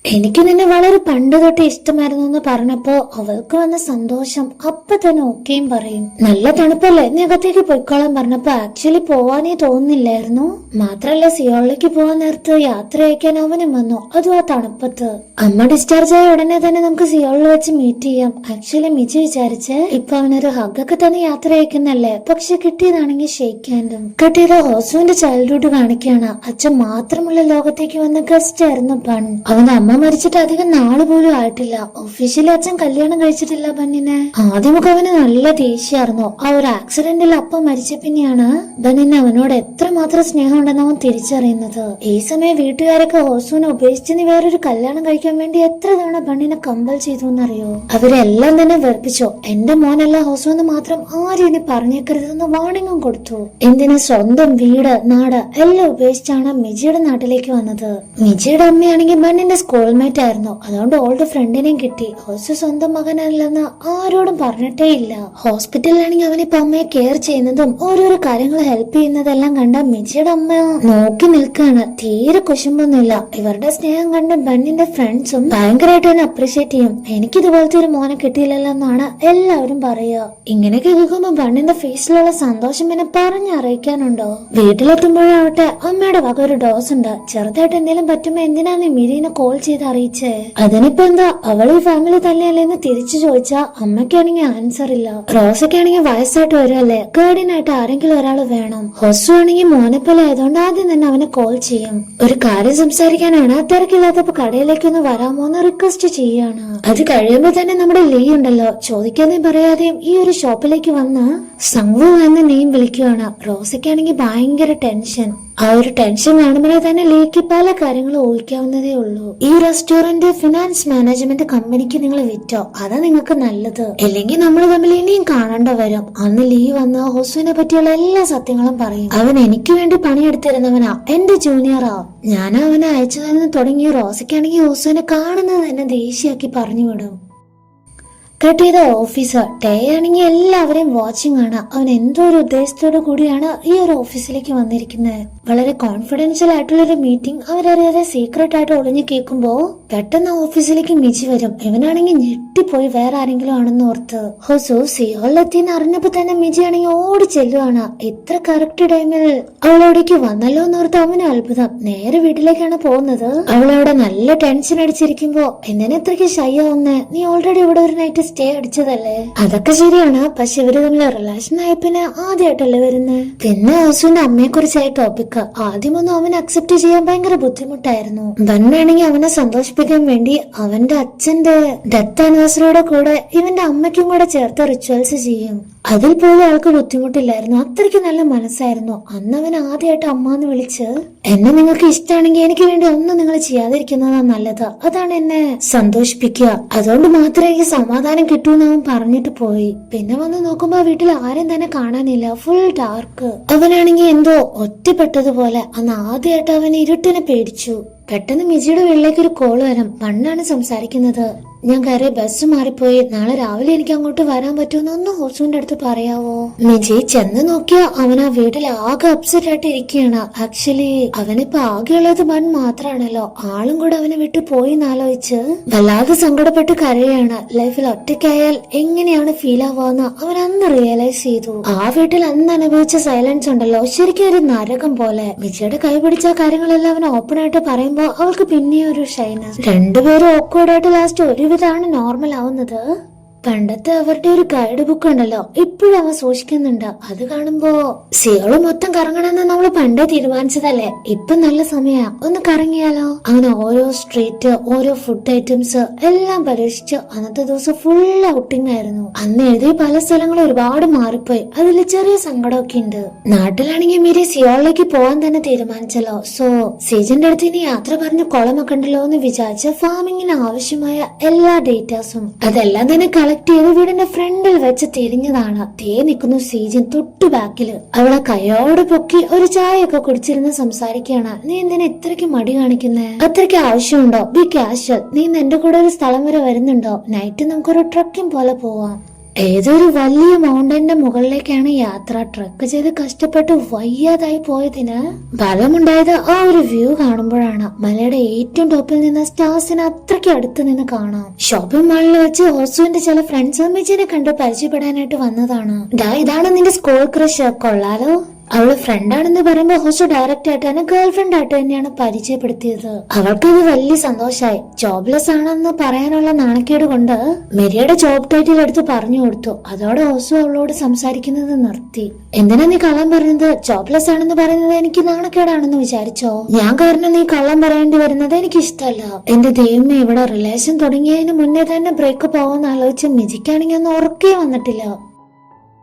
എനിക്ക് നിന്നെ വളരെ പണ്ട് തൊട്ട് ഇഷ്ടമായിരുന്നു എന്ന് പറഞ്ഞപ്പോ അവൾക്ക് വന്ന സന്തോഷം അപ്പൊ തന്നെ ഓക്കെയും പറയും. നല്ല തണുപ്പല്ലേ, നീ അകത്തേക്ക് പൊയ്ക്കോളാൻ പറഞ്ഞപ്പോ ആക്ച്വലി പോവാനേ തോന്നുന്നില്ലായിരുന്നു. മാത്രല്ല സിയോളിലേക്ക് പോവാൻ നേരത്ത് യാത്ര അയക്കാൻ അവനും വന്നു, അതും ആ തണുപ്പത്ത്. അമ്മ ഡിസ്ചാർജ് ആയ ഉടനെ തന്നെ നമുക്ക് സിയോളിൽ വെച്ച് മീറ്റ് ചെയ്യാം. ആക്ച്വലി മിജി വിചാരിച്ച് ഇപ്പൊ അവനൊരു ഹഗ്ഗൊക്കെ തന്നെ യാത്ര അയക്കുന്നല്ലേ, പക്ഷെ കിട്ടിയതാണെങ്കിൽ ഷെയ്ക്ക് ഹാൻഡും. കിട്ടിയത് ഹോസുവിന്റെ ചൈൽഡ്ഹുഡ് കാണിക്കാണ്. അച്ഛൻ മാത്രമുള്ള ലോകത്തേക്ക് വന്ന ഗസ്റ്റ് ആയിരുന്നു ബൺ. അവന്റെ അമ്മ മരിച്ചിട്ട് അധികം നാള് പോലും ആയിട്ടില്ല. ഒഫീഷ്യലി അച്ഛൻ കല്യാണം കഴിച്ചിട്ടില്ല ബന്നിനെ. ആദ്യമൊക്കെ അവന് നല്ല ദേഷ്യമായിരുന്നു. ആ ഒരു ആക്സിഡന്റിൽ അപ്പം മരിച്ച പിന്നെയാണ് ബന്നിന് അവനോട് എത്രമാത്രം സ്നേഹം ഉണ്ടെന്ന് അവൻ തിരിച്ചറിയുന്നത്. ഈ സമയം വീട്ടുകാരൊക്കെ ഹോസുവിനെ ഉപേക്ഷിച്ച് നീ വേറൊരു കല്യാണം കഴിക്കാൻ വേണ്ടി എത്ര തവണ ബണ്ണിനെ കമ്പൽ ചെയ്തു എന്നറിയോ. അവരെല്ലാം തന്നെ വെറുപ്പിച്ചു. എന്റെ മോനല്ല ഹോസു എന്ന് മാത്രം ആരും ഇനി പറഞ്ഞേക്കരുതെന്ന് വാണിംഗും കൊടുത്തു. എന്തിനാ സ്വന്തം വീട് നാട് എല്ലാം ഉപേക്ഷിച്ചാണ് മിജിയുടെ നാട്ടിലേക്ക് വന്നത്. മിജിയുടെ അമ്മയാണെങ്കിൽ ബണ്ണിന്റെ സ്കൂൾമേറ്റ് ആയിരുന്നു. അതുകൊണ്ട് ഓൾഡ് ഫ്രണ്ടിനെയും കിട്ടി. ഹോസു സ്വന്തം മകനല്ലെന്ന് ആരോടും പറഞ്ഞിട്ടേ ഇല്ല. ഹോസ്പിറ്റലിലാണെങ്കിൽ അവനിപ്പോ അമ്മയെ കെയർ ചെയ്യുന്നതും ഓരോരോ കാര്യങ്ങൾ ഹെൽപ്പ് ചെയ്യുന്നതെല്ലാം കണ്ട മിജിയുടെ അമ്മ നോക്കി നിൽക്കാണ്. തീരെ കുശുമ്പൊന്നുമില്ല. ഇവരുടെ സ്നേഹം കണ്ട് ബണ്ണിന്റെ ഫ്രണ്ട്സും ഭയങ്കരമായിട്ട് തന്നെ അപ്രീഷിയേറ്റ് ചെയ്യും. എനിക്കിതുപോലത്തെ ഒരു മോനെ കിട്ടിയില്ലല്ലോ എന്നാണ് എല്ലാവരും പറയുക. ഇങ്ങനെയൊക്കെ കേൾക്കുമ്പോ ബണ്ണിന്റെ ഫേസിലുള്ള സന്തോഷം പിന്നെ പറഞ്ഞറിയിക്കാനുണ്ടോ. വീട്ടിലെത്തുമ്പോഴാവട്ടെ അമ്മയുടെ വക ഒരു ഡോസ് ഉണ്ട്. ചെറുതായിട്ട് എന്തെങ്കിലും പറ്റുമ്പോ എന്തിനാ നീ മിരീനെ കോൾ ചെയ്ത് അറിയിച്ചേ? അതിനിപ്പോ എന്താ, അവൾ ഈ ഫാമിലി തന്നെയല്ലേന്ന് തിരിച്ചു ചോദിച്ചാ അമ്മയ്ക്കാണെങ്കിൽ ആൻസർ ഇല്ല. റോസയ്ക്കാണെങ്കിൽ വയസ്സായിട്ട് വരുമല്ലേ, ഗാർഡിയനായിട്ട് ആരെങ്കിലും ഒരാൾ വേണം. ഹൊസു ആണെങ്കിൽ മോനെപ്പോലെ ആയതുകൊണ്ട് ആദ്യം തന്നെ അവനെ കോൾ ചെയ്യും. ഒരു കാര്യം സംസാരിക്കാനാണ്. തിരക്കില്ലാത്തപ്പോ കടയിലേക്കൊന്ന് വരാമോന്ന് റിക്വസ്റ്റ് ചെയ്യാണ്. അത് കഴിയുമ്പോ തന്നെ നമ്മുടെ ലീ ഉണ്ടല്ലോ, ചോദിക്കാതെയും പറയാതെയും ഈ ഒരു ഷോപ്പിലേക്ക് വന്ന് സംവു എന്ന നെയിം വിളിക്കുവാണ്. റോസയ്ക്കാണെങ്കിൽ ഭയങ്കര ടെൻഷൻ. ആ ഒരു ടെൻഷൻ കാണുമ്പോഴേ തന്നെ ലീക്ക് പല കാര്യങ്ങളും ഊഹിക്കാവുന്നതേ ഉള്ളൂ. ഈ റെസ്റ്റോറന്റ് ഫിനാൻസ് മാനേജ്മെന്റ് കമ്പനിക്ക് നിങ്ങൾ വിറ്റോ, അതാ നിങ്ങൾക്ക് നല്ലത്. അല്ലെങ്കിൽ നമ്മൾ തമ്മിൽ ഇനിയും കാണേണ്ട വരും. അന്ന് ലീ വന്ന് ഹൊസുവിനെ പറ്റിയുള്ള എല്ലാ സത്യങ്ങളും പറയും. അവൻ എനിക്ക് വേണ്ടി പണിയെടുത്തിരുന്നവനാ, എന്റെ ജൂനിയറാ. ഞാനാ അവനെ അയച്ചതെന്ന് തുടങ്ങി റോസയ്ക്കാണെങ്കിൽ ഹൊസുവിനെ കാണുന്നത് തന്നെ ദേഷ്യമാക്കി പറഞ്ഞു വിടും. കെട്ടിയത് ഓഫീസർ ടേ ആണെങ്കിൽ എല്ലാവരെയും വാച്ചിങ് ആണ്. അവൻ എന്തോ ഒരു ഉദ്ദേശത്തോടു കൂടിയാണ് ഈ ഒരു ഓഫീസിലേക്ക് വന്നിരിക്കുന്നത്. വളരെ കോൺഫിഡൻഷ്യൽ ആയിട്ടുള്ള ഒരു മീറ്റിംഗ് അവരറിയാതെ സീക്രട്ട് ആയിട്ട് ഒളിഞ്ഞു കേൾക്കുമ്പോ പെട്ടെന്ന് ഓഫീസിലേക്ക് മിജി വരും. ഇവനാണെങ്കിൽ ഞെട്ടിപ്പോയി വേറെ ആരെങ്കിലും ആണെന്ന് ഓർത്ത്. ഹൊസു സിയോളിലെത്തിന്ന് അറിഞ്ഞപ്പോ തന്നെ മിജി ആണെങ്കിൽ ഓടി ചെല്ലുവാണ്. ഇത്ര കറക്റ്റ് ടൈമിൽ അവളോടേക്ക് വന്നല്ലോ എന്നോർത്ത് അവന് അത്ഭുതം. നേരെ വീട്ടിലേക്കാണ് പോകുന്നത്. അവളവിടെ നല്ല ടെൻഷൻ അടിച്ചിരിക്കുമ്പോ എന്തിനാ ഇത്രയ്ക്ക് ഷൈ ആവുന്നേ, നീ ഓൾറെഡി ഇവിടെ ഒരു നൈറ്റ് സ്റ്റേ അടിച്ചതല്ലേ? അതൊക്കെ ശരിയാണ്, പക്ഷെ ഇവര് തമ്മിൽ റിലേഷൻ ആയ പിന്നെ ആദ്യമായിട്ടല്ലേ വരുന്നത്. പിന്നെ ഹൊസുവിന്റെ അമ്മയെ കുറിച്ചായി ടോപ്പിക് ആദ്യമൊന്നും അവൻ അക്സെപ്റ്റ് ചെയ്യാൻ ഭയങ്കര ബുദ്ധിമുട്ടായിരുന്നു. ബണ്ണാണെങ്കിൽ അവനെ സന്തോഷിപ്പിക്കാൻ വേണ്ടി അവന്റെ അച്ഛന്റെ ഡെത്ത് ആനിവേഴ്സറിയുടെ കൂടെ ഇവന്റെ അമ്മയ്ക്കും കൂടെ ചേർത്ത് റിച്വൽസ് ചെയ്യും. അതിൽ പോലും ആൾക്ക് ബുദ്ധിമുട്ടില്ലായിരുന്നു. അത്രയ്ക്ക് നല്ല മനസ്സായിരുന്നു. അന്ന് അവൻ ആദ്യമായിട്ട് അമ്മ എന്ന് വിളിച്ച് എന്നെ നിങ്ങൾക്ക് ഇഷ്ടമാണെങ്കിൽ എനിക്ക് വേണ്ടി ഒന്നും നിങ്ങൾ ചെയ്യാതിരിക്കുന്നതാണ് നല്ലത്, അതാണ് എന്നെ സന്തോഷിപ്പിക്കുക, അതുകൊണ്ട് മാത്രമേ എനിക്ക് സമാധാനം കിട്ടൂന്ന് അവൻ പറഞ്ഞിട്ട് പോയി. പിന്നെ വന്ന് നോക്കുമ്പോ വീട്ടിൽ ആരും തന്നെ കാണാനില്ല. Full dark. അവനാണെങ്കിൽ എന്തോ ഒറ്റപ്പെട്ടതുപോലെ. അന്ന് ആദ്യമായിട്ട് അവൻ ഇരുട്ടിനെ പേടിച്ചു. പെട്ടെന്ന് മിജിയുടെ വീട്ടിലേക്ക് ഒരു കോള് വരും. മണ്ണാണ് സംസാരിക്കുന്നത്. ഞാൻ കയറിയ ബസ് മാറിപ്പോയി, നാളെ രാവിലെ എനിക്ക് അങ്ങോട്ട് വരാൻ പറ്റുമെന്ന് ഒന്ന് ഹൊസുവിന്റെ അടുത്ത് പറയാവോ? മിജി ചെന്ന് നോക്കിയാ അവൻ ആ വീട്ടിൽ ആകെ അപ്സെറ്റ് ആയിട്ട് ഇരിക്കുകയാണ്. ആക്ച്വലി അവനിപ്പോ ആകെയുള്ളത് ബൺ മാത്രാണല്ലോ, ആളും കൂടെ അവനെ വിട്ടു പോയി എന്നാലോചിച്ച് വല്ലാതെ സങ്കടപ്പെട്ട് കരയാണ്. ലൈഫിൽ ഒറ്റയ്ക്കായാൽ എങ്ങനെയാണ് ഫീൽ ആവാന്ന് അവൻ അന്ന് റിയലൈസ് ചെയ്തു. ആ വീട്ടിൽ അന്ന് അനുഭവിച്ച സൈലൻസ് ഉണ്ടല്ലോ, ശരിക്കും ഒരു നരകം പോലെ. മിജിയുടെ കൈ പിടിച്ച കാര്യങ്ങളെല്ലാം അവൻ ഓപ്പൺ ആയിട്ട് പറയുമ്പോ അവൾക്ക് പിന്നെയും ഒരു ഷൈനസ്. രണ്ടുപേരും ഓക്വേർഡായിട്ട് ലാസ്റ്റ് ഒരുവിധമാണ് നോർമൽ ആവുന്നത്. പണ്ടത്തെ അവരുടെ ഒരു ഗൈഡ് ബുക്ക് ഉണ്ടല്ലോ, ഇപ്പോഴും അവൻ സൂക്ഷിക്കുന്നുണ്ട്. അത് കാണുമ്പോ സിയോള് മൊത്തം കറങ്ങണമെന്ന് നമ്മള് പണ്ടേ തീരുമാനിച്ചതല്ലേ, ഇപ്പൊ നല്ല സമയാ, ഒന്ന് കറങ്ങിയാലോ? അങ്ങനെ ഓരോ സ്ട്രീറ്റ്, ഓരോ ഫുഡ് ഐറ്റംസ് എല്ലാം പരീക്ഷിച്ച് അന്നത്തെ ദിവസം ഫുൾ ഔട്ടിംഗ് ആയിരുന്നു. അന്ന് എഴുതിയ പല സ്ഥലങ്ങളും ഒരുപാട് മാറിപ്പോയി. അതിൽ ചെറിയ സങ്കടമൊക്കെ ഉണ്ട്. നാട്ടിലാണെങ്കിൽ മിരി സിയോളിലേക്ക് പോവാൻ തന്നെ തീരുമാനിച്ചല്ലോ. സോ സീജന്റെ അടുത്ത് ഇനി യാത്ര പറഞ്ഞ് കുളമൊക്കെ ഉണ്ടല്ലോ എന്ന് വിചാരിച്ച ഫാമിങ്ങിന് ആവശ്യമായ എല്ലാ ഡേറ്റാസും അതെല്ലാം തന്നെ ചെയ്ത് വീടിന്റെ ഫ്രണ്ടിൽ വെച്ച് തിരിഞ്ഞതാണ്. തേ നിൽക്കുന്നു സീജൻ തൊട്ടു ബാക്കില്. അവളെ കൈയോടെ പൊക്കി ഒരു ചായയൊക്കെ കുടിച്ചിരുന്ന് സംസാരിക്കുകയാണ്. നീ എന്തിനാ ഇത്രയ്ക്ക് മടി കാണിക്കുന്നേ? അത്രയ്ക്ക് ആവശ്യമുണ്ടോ? B casual. നീ എന്റെ കൂടെ ഒരു സ്ഥലം വരെ വരുന്നുണ്ടോ? നൈറ്റ് നമുക്കൊരു ട്രക്കിംഗ് പോലെ പോവാം. ഏതൊരു വലിയ മൗണ്ടന്റെ മുകളിലേക്കാണ് യാത്ര. ട്രക്ക് ചെയ്ത് കഷ്ടപ്പെട്ട് വയ്യാതായി പോയതിന് ഫലമുണ്ടായത് ആ ഒരു വ്യൂ കാണുമ്പോഴാണ്. മലയുടെ ഏറ്റവും ടോപ്പിൽ നിന്ന് സ്റ്റാർസിന് അത്രയ്ക്ക് അടുത്ത് നിന്ന് കാണാം. ഷോപ്പിംഗ് മാളിൽ വെച്ച് ഹോസുവിന്റെ ചില ഫ്രണ്ട്സ് മിജിനെ കണ്ട് പരിചയപ്പെടാനായിട്ട് വന്നതാണ്. ഇതാണ് നിന്റെ സ്കൂൾ ക്രഷ്, കൊള്ളാലോ. അവള് ഫ്രണ്ടാണെന്ന് പറയുമ്പോ ഹോസ്റ്റു ഡയറക്റ്റ് ആയിട്ടാണ് ഗേൾ ഫ്രണ്ട് ആയിട്ട് തന്നെയാണ് പരിചയപ്പെടുത്തിയത്. അവൾക്കത് വലിയ സന്തോഷായി. ജോബ്ലെസ് ആണെന്ന് പറയാനുള്ള നാണക്കേട് കൊണ്ട് മെരിയുടെ ജോബ് ടൈറ്റിൽ എടുത്ത് പറഞ്ഞു കൊടുത്തു. അതോടെ ഹോസ്റ്റു അവളോട് സംസാരിക്കുന്നത് നിർത്തി. എന്തിനാ നീ കള്ളം പറഞ്ഞത്? ജോബ്ലെസ് ആണെന്ന് പറയുന്നത് എനിക്ക് നാണക്കേടാണെന്ന് വിചാരിച്ചോ? ഞാൻ കാരണം നീ കള്ളം പറയേണ്ടി വരുന്നത് എനിക്ക് ഇഷ്ടമല്ല. എന്റെ ദൈവമേ, ഇവിടെ റിലേഷൻ തുടങ്ങിയതിന് മുന്നേ തന്നെ ബ്രേക്കപ്പ് ആവുമെന്ന് ആലോചിച്ച് മിജിക്കാണെങ്കിൽ ഒന്നും ഉറക്കേ വന്നിട്ടില്ല.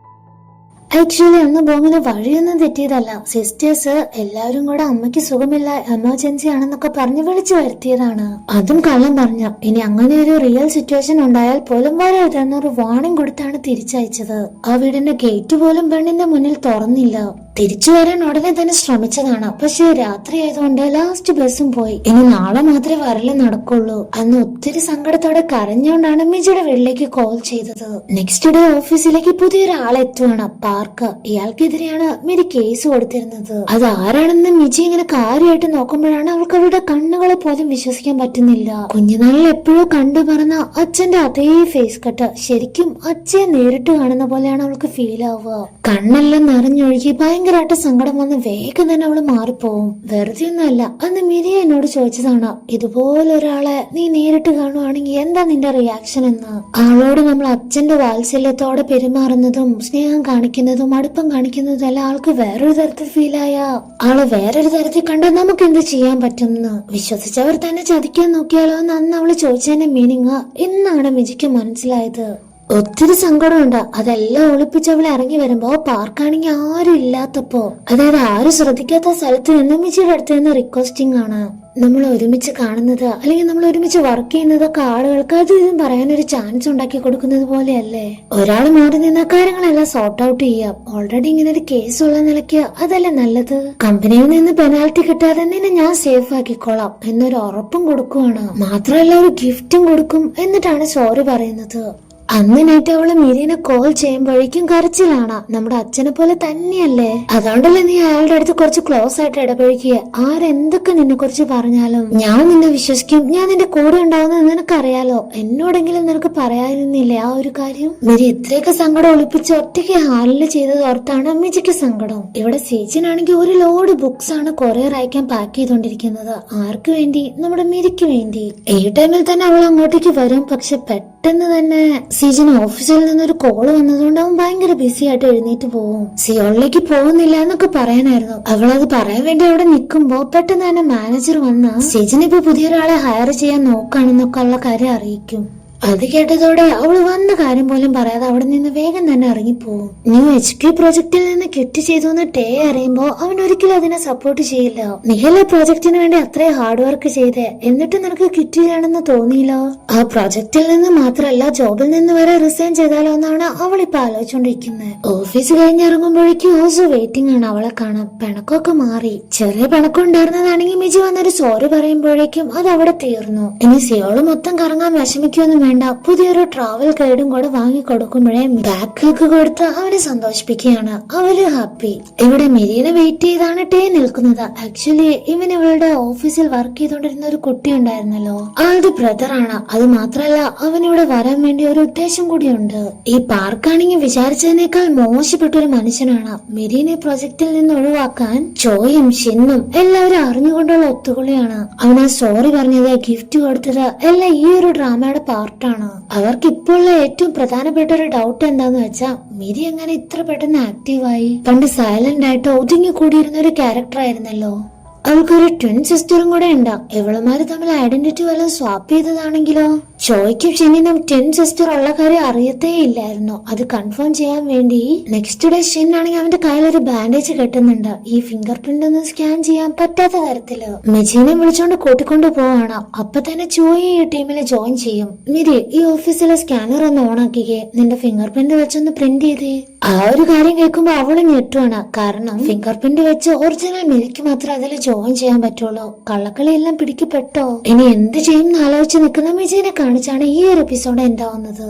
ആക്ച്വലി അന്ന് ബോമിന് വഴിയൊന്നും തെറ്റിയതല്ല. സിസ്റ്റേഴ്സ് എല്ലാവരും കൂടെ അമ്മയ്ക്ക് സുഖമില്ല, എമർജൻസി ആണെന്നൊക്കെ പറഞ്ഞ് വിളിച്ചു വരുത്തിയതാണ്. അതും കള്ളം പറഞ്ഞ. ഇനി അങ്ങനെ ഒരു റിയൽ സിറ്റുവേഷൻ ഉണ്ടായാൽ പോലും വരരുതെന്നൊരു വാർണിംഗ് കൊടുത്താണ് തിരിച്ചയച്ചത്. ആ വീടിന്റെ ഗേറ്റ് പോലും പെണ്ണിന്റെ മുന്നിൽ തുറന്നില്ല. തിരിച്ചു വരാൻ ഉടനെ തന്നെ ശ്രമിച്ചതാണ്. പക്ഷെ രാത്രി ആയതുകൊണ്ട് ലാസ്റ്റ് ബസ്സും പോയി. ഇനി നാളെ മാത്രമേ വരല് നടക്കുള്ളൂ. അന്ന് ഒത്തിരി സങ്കടത്തോടെ കരഞ്ഞുകൊണ്ടാണ് മിജിയുടെ വീട്ടിലേക്ക് കോൾ ചെയ്തത്. നെക്സ്റ്റ് ഡേ ഓഫീസിലേക്ക് പുതിയൊരാളെത്തുവാണ്, പാർക്ക്. ഇയാൾക്കെതിരെയാണ് മിരി കേസ് കൊടുത്തിരുന്നത്. അത് ആരാണെന്ന് മിജി ഇങ്ങനെ കാര്യമായിട്ട് നോക്കുമ്പോഴാണ് അവൾക്ക് അവരുടെ കണ്ണുകളെ പോലും വിശ്വസിക്കാൻ പറ്റുന്നില്ല. കുഞ്ഞുനാളിൽ എപ്പോഴും കണ്ടു പറഞ്ഞ അച്ഛന്റെ അതേ ഫേസ് കട്ട്. ശരിക്കും അച്ഛയെ നേരിട്ട് കാണുന്ന പോലെയാണ് അവൾക്ക് ഫീൽ ആവുക. കണ്ണെല്ലാം നിറഞ്ഞൊഴുകി ഭയങ്കരമായിട്ട് സങ്കടം വന്ന് വേഗം തന്നെ അവള് മാറിപ്പോവും. വെറുതെ ഒന്നുമല്ല. അന്ന് മിരി എന്നോട് ചോദിച്ചതാണ്, ഇതുപോലൊരാളെ നീ നേരിട്ട് കാണുവാണെങ്കിൽ എന്താ നിന്റെ റിയാക്ഷൻ എന്ന്. ആളോട് നമ്മൾ അച്ഛന്റെ വാത്സല്യത്തോടെ പെരുമാറുന്നതും സ്നേഹം കാണിക്കുന്നതും അടുപ്പം കാണിക്കുന്നതും എല്ലാം ആൾക്ക് വേറൊരു തരത്തിൽ ഫീലായ ആള് വേറൊരു തരത്തിൽ കണ്ടാൽ നമുക്ക് എന്ത് ചെയ്യാൻ പറ്റുമെന്ന്. വിശ്വസിച്ചവർ തന്നെ ചതിക്കാൻ നോക്കിയാലോ എന്ന് അന്ന് അവള് ചോദിച്ചതിന്റെ മീനിങ് ഇന്നാണ് മിജിക്ക് മനസ്സിലായത്. ഒത്തിരി സങ്കടമുണ്ട്. അതെല്ലാം ഒളിപ്പിച്ചവളെ ഇറങ്ങി വരുമ്പോ പാർക്കാണെങ്കിൽ ആരും ഇല്ലാത്തപ്പോ, അതായത് ആരും ശ്രദ്ധിക്കാത്ത സ്ഥലത്ത് നിന്ന് മിജിയുടെ അടുത്ത് നിന്ന് റിക്വസ്റ്റിംഗ് ആണ്. നമ്മൾ ഒരുമിച്ച് കാണുന്നത് അല്ലെങ്കിൽ നമ്മൾ ഒരുമിച്ച് വർക്ക് ചെയ്യുന്നതൊക്കെ ആളുകൾക്ക് അത് ഇതും പറയാനൊരു ചാൻസ് ഉണ്ടാക്കി കൊടുക്കുന്നത് പോലെയല്ലേ. ഒരാൾ മാറി നിന്ന കാര്യങ്ങളെല്ലാം സോർട്ട് ഔട്ട് ചെയ്യാം. ഓൾറെഡി ഇങ്ങനെ ഒരു കേസ് ഉള്ള നിലയ്ക്ക് അതല്ലേ നല്ലത്. കമ്പനിയിൽ നിന്ന് പെനാൽറ്റി കിട്ടാതെ നിന്നെ ഞാൻ സേഫ് ആക്കിക്കോളാം എന്നൊരു ഉറപ്പും കൊടുക്കുവാണ്. മാത്രമല്ല ഒരു ഗിഫ്റ്റും കൊടുക്കും. എന്നിട്ടാണ് സോറി പറയുന്നത്. അന്ന് നൈറ്റ് അവള് മിരിനെ കോൾ ചെയ്യുമ്പോഴേക്കും കരച്ചിലാണ്. നമ്മുടെ അച്ഛനെ പോലെ തന്നെയല്ലേ. അതുകൊണ്ടല്ലേ നീ അയാളുടെ അടുത്ത് കുറച്ച് ക്ലോസ് ആയിട്ട് ഇടപഴകിയ. ആരെന്തൊക്കെ നിന്നെ കുറിച്ച് പറഞ്ഞാലും ഞാൻ നിന്നെ വിശ്വസിക്കും. ഞാൻ നിന്റെ കൂടെ ഉണ്ടാവുന്നത് നിനക്കറിയാലോ. എന്നോടെങ്കിലും നിനക്ക് പറയാതിരുന്നില്ലേ ആ ഒരു കാര്യം? മിരി ഇത്രയൊക്കെ സങ്കടം ഒളിപ്പിച്ച് ഒറ്റയ്ക്ക് ഹാലിൽ ചെയ്തത് ഓർത്താണ് മിജിക്ക് സങ്കടം. ഇവിടെ സീജനാണെങ്കിൽ ഒരു ലോഡ് ബുക്സ് ആണ് കൊറിയർ അയക്കാൻ പാക്ക് ചെയ്തോണ്ടിരിക്കുന്നത്. ആർക്ക് വേണ്ടി? നമ്മുടെ മിരിക്ക് വേണ്ടി. ഈ ടൈമിൽ തന്നെ അവൾ അങ്ങോട്ടേക്ക് വരും. പക്ഷെ പെട്ടെന്ന് തന്നെ സീജന് ഓഫീസിൽ നിന്നൊരു കോള് വന്നതുകൊണ്ട് അവൻ ഭയങ്കര ബിസി ആയിട്ട് എഴുന്നേറ്റ് പോവും. സിയോളിലേക്ക് പോകുന്നില്ല എന്നൊക്കെ പറയാനായിരുന്നു. അവളത് പറയാൻ വേണ്ടി അവിടെ നിൽക്കുമ്പോ പെട്ടെന്ന് തന്നെ മാനേജർ വന്ന് സീജൻ ഇപ്പൊ പുതിയൊരാളെ ഹയർ ചെയ്യാൻ നോക്കാണെന്നൊക്കെ ഉള്ള കാര്യം അറിയിക്കും. അത് കേട്ടതോടെ അവള് വന്ന കാര്യം പോലും പറയാതെ അവിടെ നിന്ന് വേഗം തന്നെ ഇറങ്ങിപ്പോവും. ന്യൂ HQ പ്രോജക്റ്റിൽ നിന്ന് ക്വിറ്റ് ചെയ്തു ടേ അറിയുമ്പോ അവൻ ഒരിക്കലും അതിനെ സപ്പോർട്ട് ചെയ്യില്ല. നീയല്ലേ പ്രോജക്റ്റിന് വേണ്ടി അത്രയും ഹാർഡ് വർക്ക് ചെയ്തേ, എന്നിട്ട് നിനക്ക് ക്വിറ്റ് ചെയ്യണമെന്ന് തോന്നിയില്ലോ? ആ പ്രോജക്റ്റിൽ നിന്ന് മാത്രല്ല ജോബിൽ നിന്ന് വരെ റിസൈൻ ചെയ്താലോ എന്നാണ് അവളിപ്പോ ആലോചിച്ചോണ്ടിരിക്കുന്നത്. ഓഫീസ് കഴിഞ്ഞിറങ്ങുമ്പോഴേക്കും ഹോസു വെയിറ്റിംഗ് ആണ് അവളെ കാണാൻ. പിണക്കമൊക്കെ മാറി. ചെറിയ പിണക്കം ഉണ്ടായിരുന്നതാണെങ്കിൽ മിജി വന്നൊരു സോറി പറയുമ്പോഴേക്കും അത് അവിടെ തീർന്നു. ഇനി സിയോള് മൊത്തം കറങ്ങാൻ വിഷമിക്കുമെന്ന് വേണ്ട, പുതിയൊരു ട്രാവൽ ഗൈഡും കൂടെ വാങ്ങി കൊടുക്കുമ്പോഴേ ബാക്ക് ഹക്ക് കൊടുത്ത് അവനെ സന്തോഷിപ്പിക്കുകയാണ്. അവര് ഹാപ്പി. ഇവിടെ മെരീനെ വെയിറ്റ് ചെയ്താണ് ടേ നിൽക്കുന്നത്. ആക്ച്വലി ഇവൻ ഇവളുടെ ഓഫീസിൽ വർക്ക് ചെയ്തോണ്ടിരുന്ന ഒരു കുട്ടി ഉണ്ടായിരുന്നല്ലോ, ആളുടെ ബ്രദർ ആണ്. അത് മാത്രല്ല അവൻ ഇവിടെ വരാൻ വേണ്ടി ഒരു ഉദ്ദേശം കൂടിയുണ്ട്. ഈ പാർക്കാണെങ്കിൽ വിചാരിച്ചതിനേക്കാൾ മോശപ്പെട്ട ഒരു മനുഷ്യനാണ്. മെരീനെ പ്രൊജക്റ്റിൽ നിന്ന് ഒഴിവാക്കാൻ ചോയും ഷിന്നും എല്ലാവരും അറിഞ്ഞുകൊണ്ടുള്ള ഒത്തുകളിയാണ്. അവനാ സോറി പറഞ്ഞത്, ഗിഫ്റ്റ് കൊടുത്തത് എല്ലാം ഈ ഒരു ഡ്രാമയുടെ പാർട്ടാണ്. അവർക്ക് ഇപ്പോൾ ഏറ്റവും പ്രധാനപ്പെട്ട ഒരു ഡൗട്ട് എന്താന്ന് വെച്ചാ മിരി എങ്ങനെ ഇത്ര പെട്ടെന്ന് ആക്റ്റീവായി? പണ്ട് സൈലന്റ് ആയിട്ട് ഒതുങ്ങി കൂടിയിരുന്ന ഒരു ക്യാരക്ടർ ആയിരുന്നല്ലോ. അവൾക്കൊരു ട്വിൻ സിസ്റ്ററും കൂടെ ഉണ്ടാ. ഇവളുമാര് തമ്മിൽ ഐഡന്റിറ്റി വല്ലതും സ്വാപ്പ് ചെയ്തതാണെങ്കിലോ? ചോയ്ക്കും ഷിന്നിനും ട്വിൻ സിസ്റ്റർ ഉള്ള കാര്യം അറിയത്തേ ഇല്ലായിരുന്നു. അത് കൺഫേം ചെയ്യാൻ വേണ്ടി നെക്സ്റ്റ് ഡേ ഷിൻ ആണെങ്കിൽ അവന്റെ കയ്യിലൊരു ബാൻഡേജ് കെട്ടുന്നുണ്ട്. ഈ ഫിംഗർ പ്രിന്റ് ഒന്നും സ്കാൻ ചെയ്യാൻ പറ്റാത്ത തരത്തില്. മിജിനെ വിളിച്ചോണ്ട് കൂട്ടിക്കൊണ്ട് പോവാണ്. അപ്പൊ തന്നെ ചോയി ഈ ടീമിൽ ജോയിൻ ചെയ്യും. മിരി, ഈ ഓഫീസിലെ സ്കാനർ ഒന്ന് ഓൺ ആക്കിക്കേ, നിന്റെ ഫിംഗർ പ്രിന്റ് വെച്ചൊന്ന് പ്രിന്റ് ചെയ്തേ. ആ ഒരു കാര്യം കേൾക്കുമ്പോ അവള് ഞെട്ടുവാണ്. കാരണം ഫിംഗർ പ്രിന്റ് വെച്ച് ഒറിജിനൽ മിരിക്ക് മാത്രം അതിൽ ജോയിൻ ചെയ്യാൻ പറ്റുള്ളൂ. കള്ളക്കളിയെല്ലാം പിടിക്കപ്പെട്ടോ? ഇനി എന്ത് ചെയ്യും എന്ന് ആലോചിച്ച് നിൽക്കുന്ന മിജിനെ കാണിച്ചാണ് ഈ ഒരു എപ്പിസോഡ് ഉണ്ടാവുന്നത്.